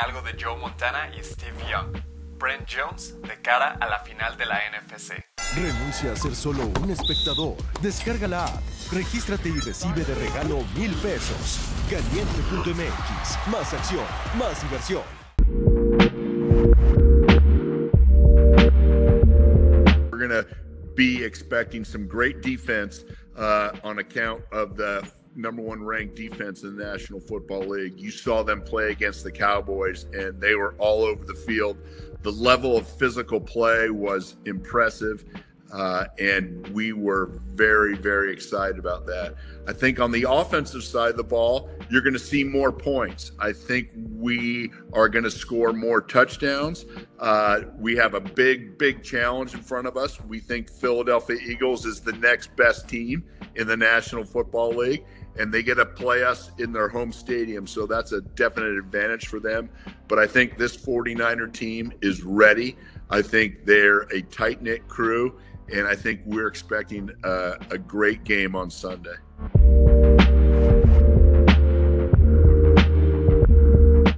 algo de Joe Montana y Steve Young. Brent Jones de cara a la final de la NFC. Renuncia a ser solo un espectador. Descarga la app, regístrate y recibe de regalo 1,000 pesos. Caliente.mx. Más acción, más diversión. We're going to be expecting some great defense on account of the #1 ranked defense in the National Football League. You saw them play against the Cowboys, and they were all over the field. The level of physical play was impressive, and we were very, very excited about that. I think on the offensive side of the ball, you're going to see more points. I think we are going to score more touchdowns. We have a big challenge in front of us. We think Philadelphia Eagles is the next best team in the National Football League, and they get to play us in their home stadium, so that's a definite advantage for them. But I think this 49er team is ready. I think they're a tight-knit crew, and I think we're expecting a great game on Sunday.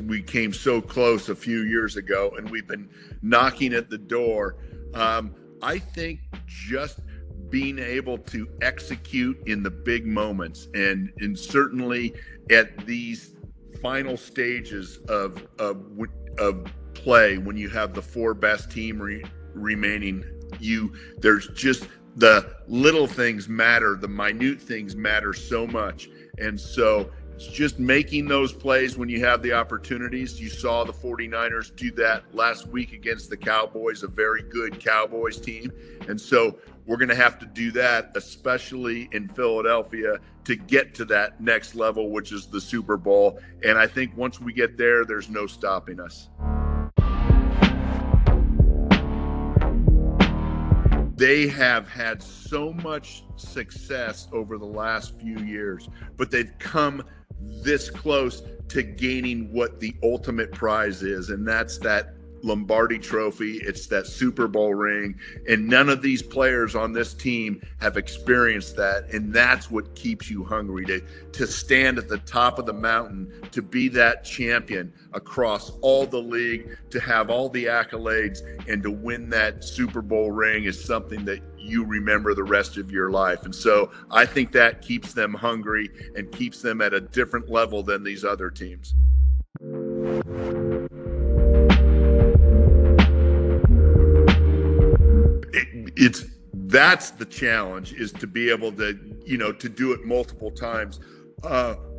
We came so close a few years ago, and we've been knocking at the door. I think just being able to execute in the big moments, and certainly at these final stages of play, when you have the 4 best team remaining, there's just the little things matter, the minute things matter so much. And so it's just making those plays when you have the opportunities. You saw the 49ers do that last week against the Cowboys, a very good Cowboys team. And so we're going to have to do that, especially in Philadelphia, to get to that next level, which is the Super Bowl. And I think once we get there, there's no stopping us. They have had so much success over the last few years, but they've come this close to gaining what the ultimate prize is, and that's that Lombardi trophy. It's that Super Bowl ring, and none of these players on this team have experienced that, and that's what keeps you hungry to stand at the top of the mountain, to be that champion across all the league, to have all the accolades, and to win that Super Bowl ring is something that you remember the rest of your life. And so I think that keeps them hungry and keeps them at a different level than these other teams. That's the challenge, is to be able to, to do it multiple times.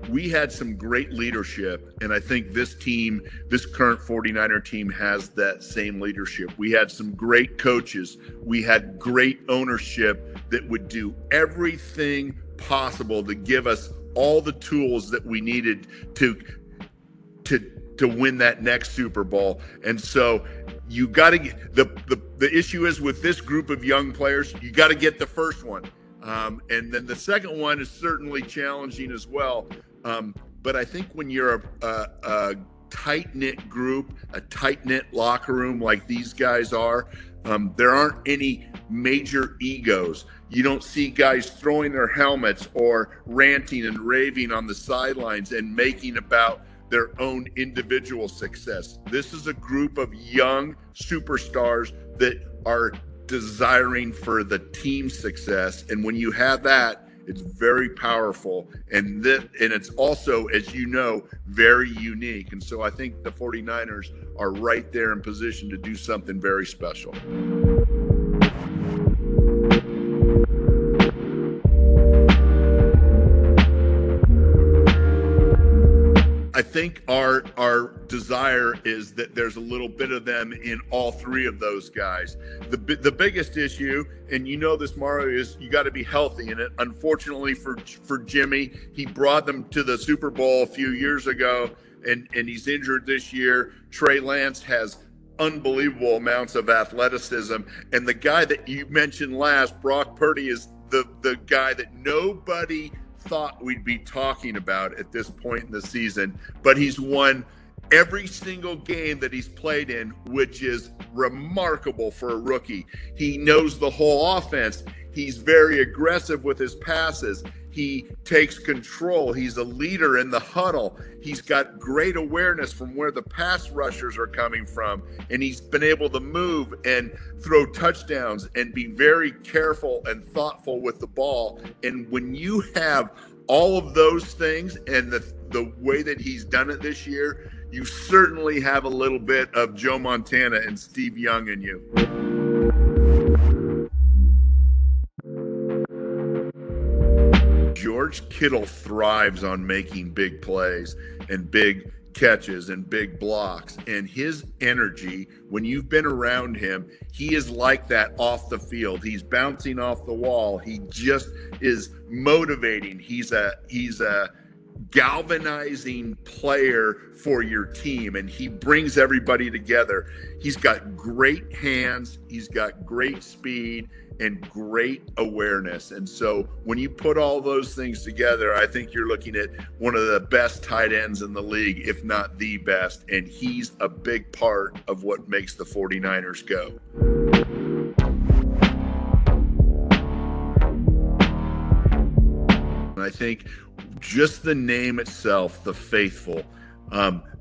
We had some great leadership, and I think this current 49er team has that same leadership. We had some great coaches. We had great ownership that would do everything possible to give us all the tools that we needed to win that next Super Bowl. And so you got to get the issue is with this group of young players, you got to get the first one. And then the second one is certainly challenging as well. But I think when you're a tight-knit group, a tight-knit locker room like these guys are, there aren't any major egos. You don't see guys throwing their helmets or ranting and raving on the sidelines and making about their own individual success. This is a group of young superstars that are desiring for the team's success. And when you have that, it's very powerful. And it's also, as you know, very unique. And so I think the 49ers are right there in position to do something very special. I think our desire is that there's a little bit of them in all 3 of those guys. The biggest issue, and you know this, Mario, is you got to be healthy in it. Unfortunately for Jimmy, he brought them to the Super Bowl a few years ago, and he's injured this year. Trey Lance has unbelievable amounts of athleticism, and the guy that you mentioned last, Brock Purdy, is the guy that nobody thought we'd be talking about at this point in the season, but he's won every single game that he's played in, which is remarkable for a rookie. He knows the whole offense. He's very aggressive with his passes. He takes control. He's a leader in the huddle. He's got great awareness from where the pass rushers are coming from. And he's been able to move and throw touchdowns and be very careful and thoughtful with the ball. And when you have all of those things and the way that he's done it this year, you certainly have a little bit of Joe Montana and Steve Young in you. George Kittle thrives on making big plays and big catches and big blocks, and his energy, when you've been around him, he is like that off the field. He's bouncing off the wall. He just is motivating. He's a galvanizing player for your team, and he brings everybody together. He's got great hands. He's got great speed and great awareness. And so when you put all those things together, I think you're looking at one of the best tight ends in the league, if not the best. And he's a big part of what makes the 49ers go. And I think just the name itself, the faithful,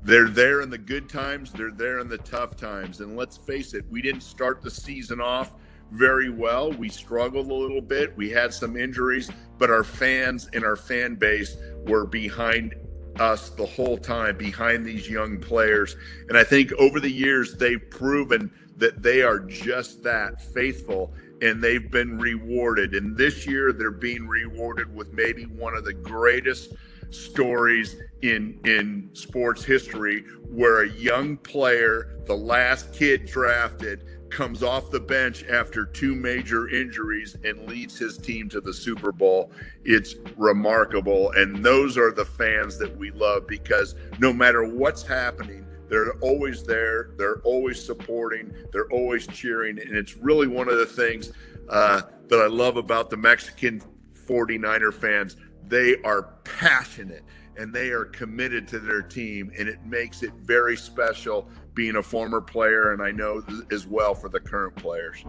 they're there in the good times, they're there in the tough times. And let's face it, we didn't start the season off very well. We struggled a little bit. We had some injuries, but our fans and our fan base were behind us the whole time, behind these young players. And I think over the years, they've proven that they are just that, faithful, and they've been rewarded. And this year, they're being rewarded with maybe one of the greatest stories in sports history, where a young player, the last kid drafted, comes off the bench after 2 major injuries and leads his team to the Super Bowl. It's remarkable. And those are the fans that we love, because no matter what's happening, they're always there. They're always supporting. They're always cheering. And it's really one of the things that I love about the Mexican 49er fans. They are passionate and they are committed to their team, and it makes it very special being a former player, and I know as well for the current players.